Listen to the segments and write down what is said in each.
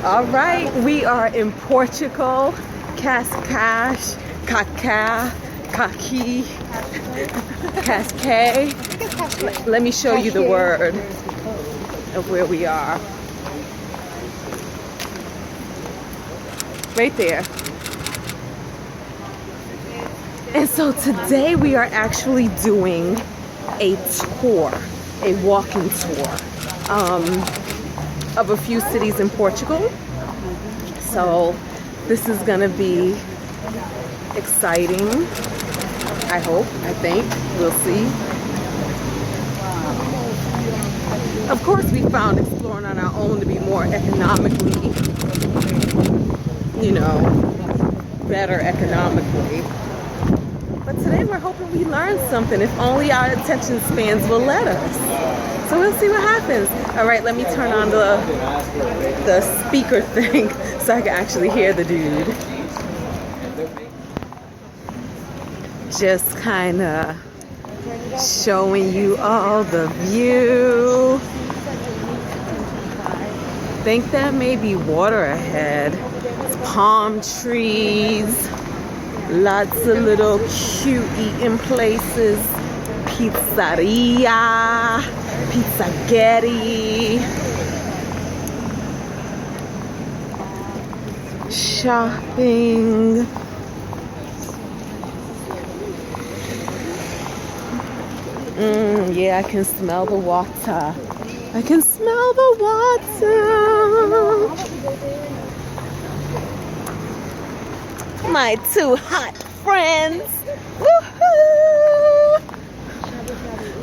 All right, we are in Portugal. Cascais, Cacá, Caqui, Cascais. Let me show you the word of where we are. Right there. And so today we are actually doing a tour, a walking tour of a few cities in Portugal. So this is gonna be exciting. I hope, I think, we'll see. Of course, we found exploring on our own to be more economically, you know, better economically. But today we're hoping we learn something, if only our attention spans will let us. So we'll see what happens. All right, let me turn on the speaker thing so I can actually hear the dude. Just kind of showing you all the view. Think there may be water ahead. Palm trees. Lots of little cute eating places. Pizzeria. Pizzaghetti. Shopping. Yeah, I can smell the water. I can smell the water. My two hot friends. Woohoo!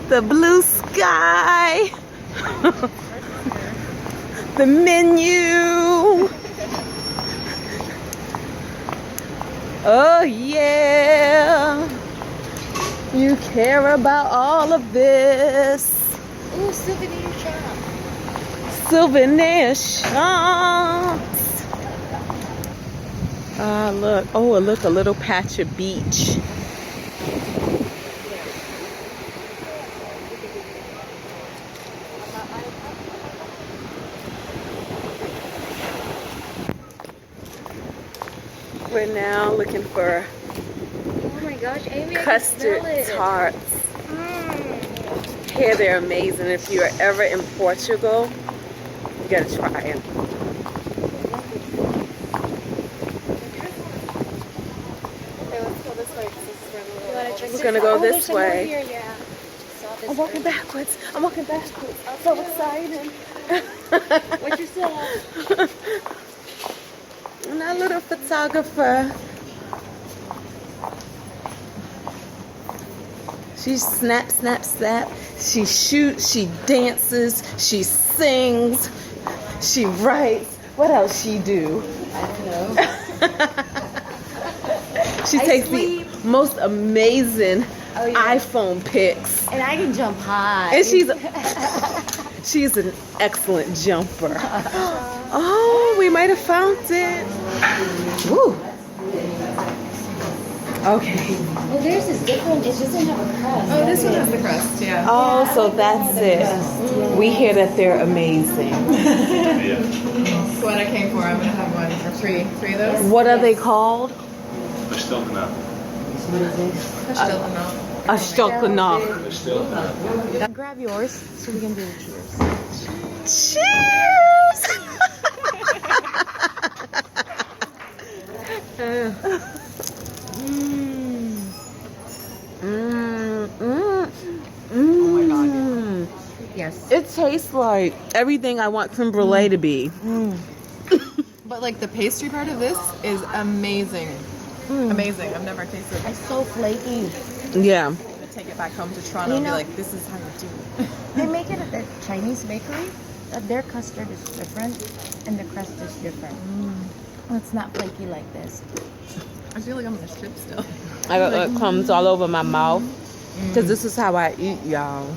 The blue sky. The menu. Oh yeah. You care about all of this. Ooh, souvenir shop. Souvenir shops. Look. Oh, look, a little patch of beach. We're now looking for Gosh, Amy, custard tarts. Here they're amazing. If you're ever in Portugal, you gotta try it. We're gonna go this way. Here, yeah. I'm walking backwards. I'm walking backwards. So excited. What you saw? And our little photographer. She snap, snap, snap. She shoots, she dances, she sings, she writes. What else she do? I don't know. She takes the most amazing iPhone pics. And I can jump high. And she's an excellent jumper. Oh, we might have found it. Woo. Okay. Well, theirs is different. It doesn't have a crust. Oh, this one has the crust, yeah. Oh, so that's it. We hear that they're amazing. That's what I came for. I'm going to have one for three of those. What are they called? Ashtokanach. Grab yours so we can do the cheers. Cheers! Oh my God. Yes. It tastes like everything I want creme brulee to be. But like the pastry part of this is amazing. Amazing. I've never tasted it. It's so flaky. Yeah. I'm going to take it back home to Toronto and be like, this is how you do it. They make it at the Chinese bakery. Their custard is different and the crust is different. It's not flaky like this. I feel like I'm going to strip still. I got like crumbs all over my mouth. Because this is how I eat, y'all.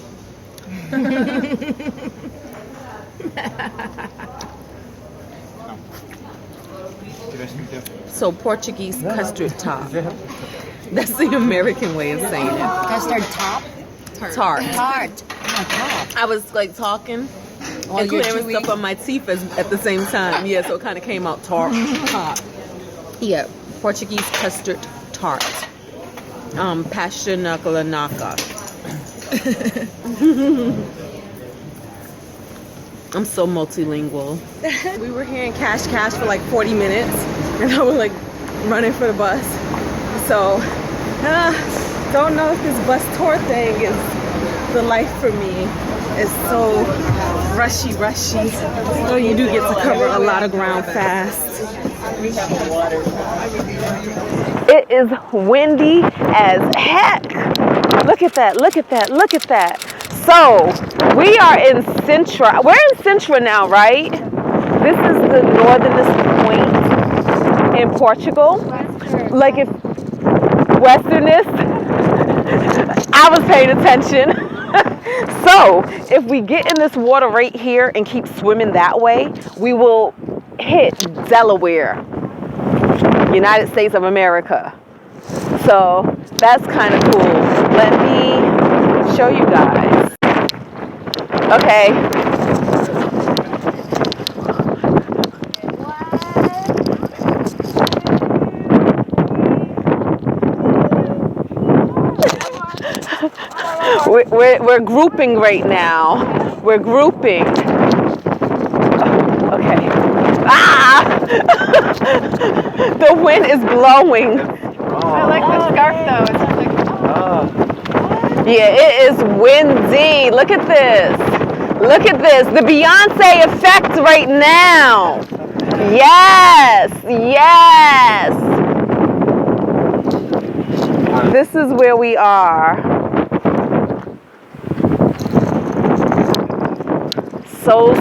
So Portuguese custard top. That's the American way of saying it. Custard top? Tart. Tart. Oh, top. I was like talking and clearing stuff on my teeth at the same time. Yeah, so it kind of came out top. Yeah, Portuguese custard tart. Pasture knuckle naka. I'm so multilingual. We were here in Cash for like 40 minutes, and I was like running for the bus. So, don't know if this bus tour thing is the life for me. It's so rushy. So you do get to cover a lot of ground fast. It is windy as heck. Look at that. So, we are in Sintra. We're in Sintra now, right? This is the northernest point in Portugal. Like if westernest, I was paying attention. So, if we get in this water right here and keep swimming that way, we will hit Delaware, United States of America. So, that's kind of cool. Let me show you guys. Okay. We're grouping right now. We're grouping. Okay. Ah! The wind is blowing. I like the scarf though. It's like, Yeah, it is windy. Look at this. The Beyonce effect right now. Yes. This is where we are. So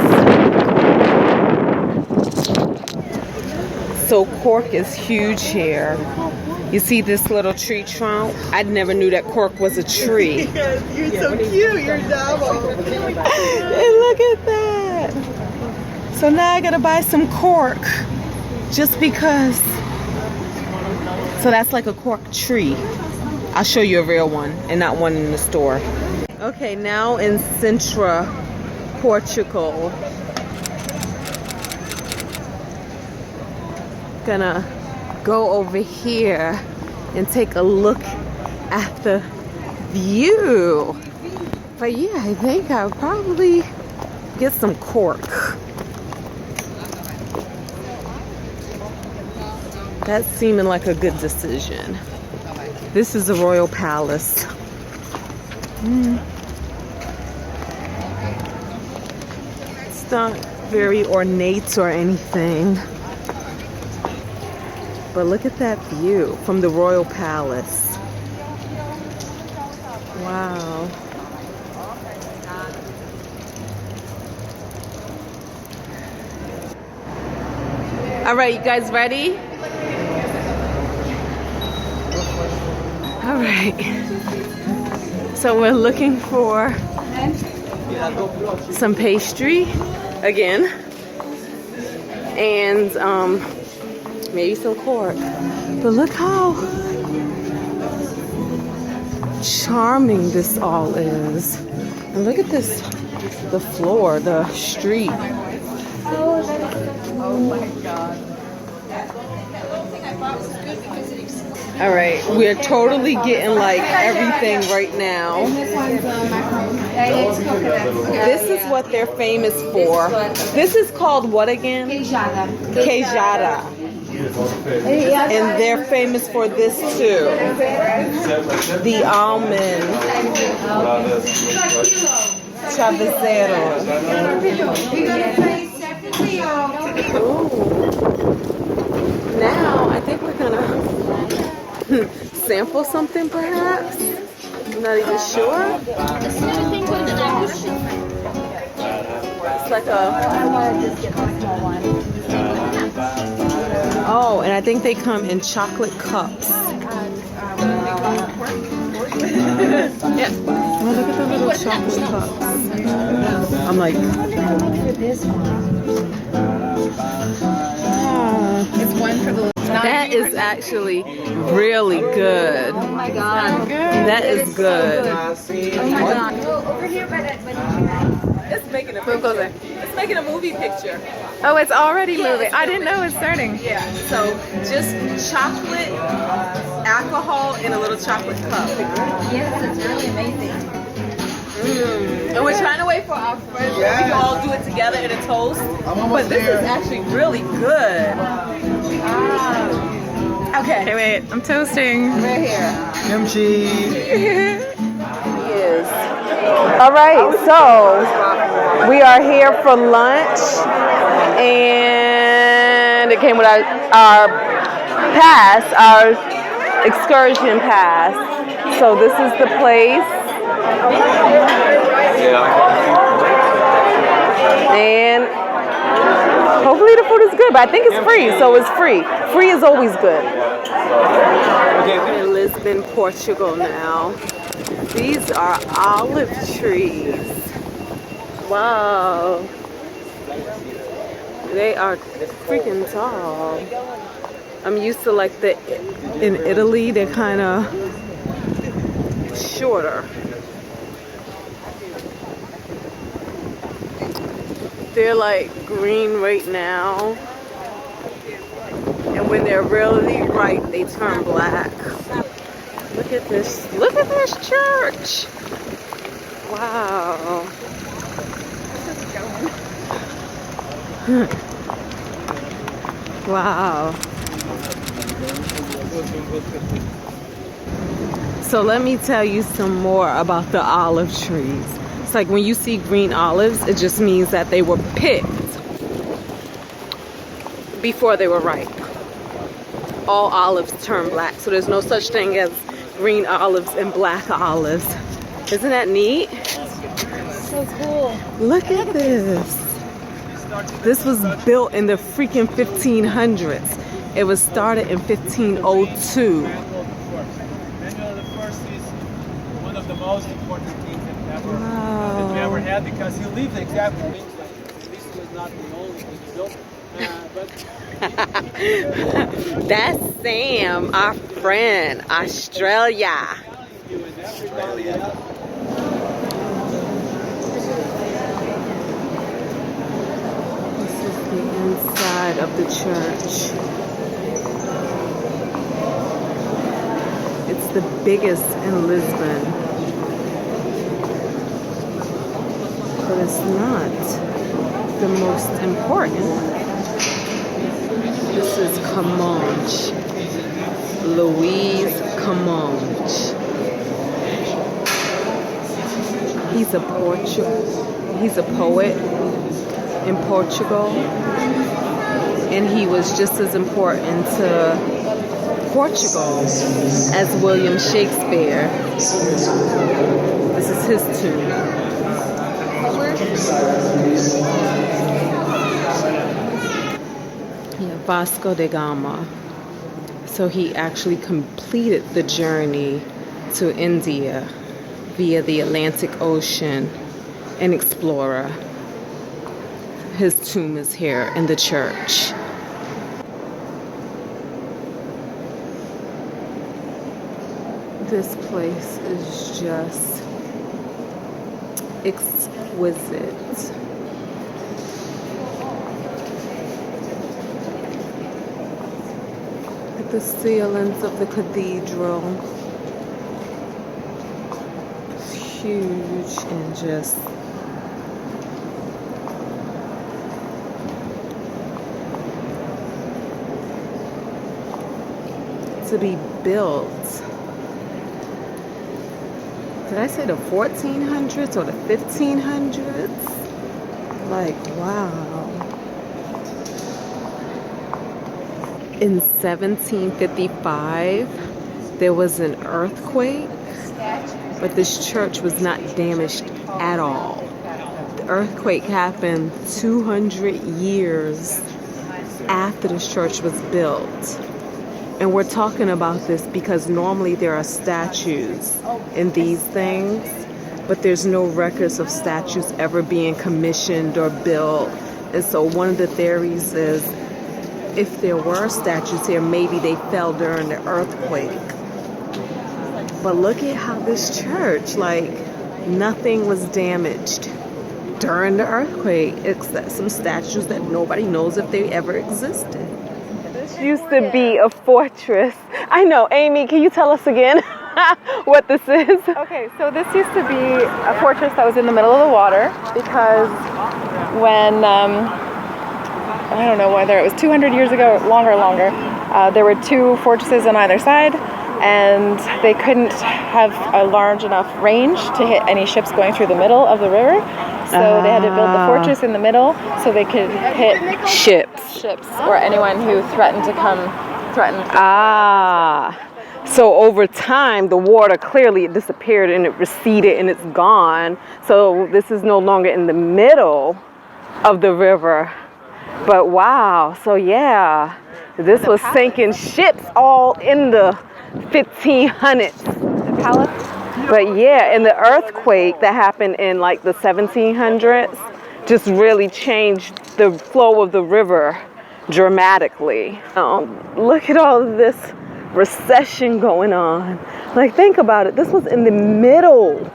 Cork is huge here. You see this little tree trunk? I never knew that cork was a tree. you're so cute. You're adorable. And look at that. So now I gotta buy some cork just because. So that's like a cork tree. I'll show you a real one and not one in the store. Okay, now in Sintra, Portugal. Gonna go over here and take a look at the view. But yeah, I think I'll probably get some cork. That's seeming like a good decision. This is the Royal Palace. It's not very ornate or anything. But look at that view from the Royal Palace. Wow. All right, you guys ready? All right. So we're looking for some pastry again. And maybe some cork. But look how charming this all is. And look at this, the floor, the street. Oh my god. All right, we're totally getting like everything right now. This is what they're famous for. This is called what again? Queijada. And they're famous for this too. The almond chaviceiro. Ooh. Now I think we're gonna sample something perhaps. I'm not even sure. It's like a. I want to just get the small one. Oh, and I think they come in chocolate cups. Yeah. Oh, look at the little chocolate cups. I'm like. For this one. It's one for the. That is actually really good. Oh my god. That is good. Oh my god. Over here by that. It's making a Move closer. picture. It's making a movie picture. Oh, it's already Yeah, moving. it's I didn't know it's starting. Yeah, so just chocolate, alcohol, in a little chocolate cup. Yes, it's really amazing. And we're trying to wait for our friends. We can all do it together in a toast. But this is actually really good. Okay, Okay, wait. I'm toasting. we're here. Kimchi. Is. All right, so we are here for lunch, and it came with our pass, our excursion pass. So this is the place, and hopefully the food is good. But I think it's free, so it's free. Free is always good. We're in Lisbon, Portugal now. These are olive trees. Wow. They are freaking tall. I'm used to like in Italy, they're kind of shorter. They're like green right now. And when they're really ripe, they turn black. Look at this church. Wow. Wow. So let me tell you some more about the olive trees. It's like when you see green olives, it just means that they were picked before they were ripe. All olives turn black, so there's no such thing as green olives and black olives. Isn't that neat? So cool. Look at this. This was built in the freaking 1500s. It was started in 1502. Manual the first is one of the most important things that we ever had, because he lived exactly things like this. This was not the only thing he built. That's Sam, our friend, Australia. This is the inside of the church. It's the biggest in Lisbon, but it's not the most important. This is Camões, Louise Camões. He's a poet in Portugal, and he was just as important to Portugal as William Shakespeare. This is his tomb. Vasco da Gama. So he actually completed the journey to India via the Atlantic Ocean, an explorer. His tomb is here in the church. This place is just exquisite. The ceilings of the cathedral. It's huge and just to be built. Did I say the 1400s or the 1500s? Like, wow. In 1755, there was an earthquake, but this church was not damaged at all. The earthquake happened 200 years after this church was built. And we're talking about this because normally there are statues in these things, but there's no records of statues ever being commissioned or built. And so one of the theories is, if there were statues here, maybe they fell during the earthquake. But look at how this church, like, nothing was damaged during the earthquake, except some statues that nobody knows if they ever existed. This used to be a fortress. I know, Amy, can you tell us again what this is? Okay, so this used to be a fortress that was in the middle of the water because when, I don't know whether it was 200 years ago, longer, there were two fortresses on either side, and they couldn't have a large enough range to hit any ships going through the middle of the river. So they had to build the fortress in the middle so they could hit ships or anyone who threatened to come. So over time, the water clearly disappeared and it receded and it's gone. So this is no longer in the middle of the river. But wow, so yeah, this was sinking ships all in the 1500s. The palace. But yeah, and the earthquake that happened in like the 1700s just really changed the flow of the river dramatically. Look at all of this recession going on. Like, think about it. This was in the middle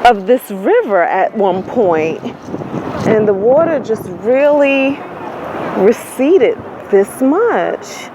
of this river at one point, and the water just really receded this much.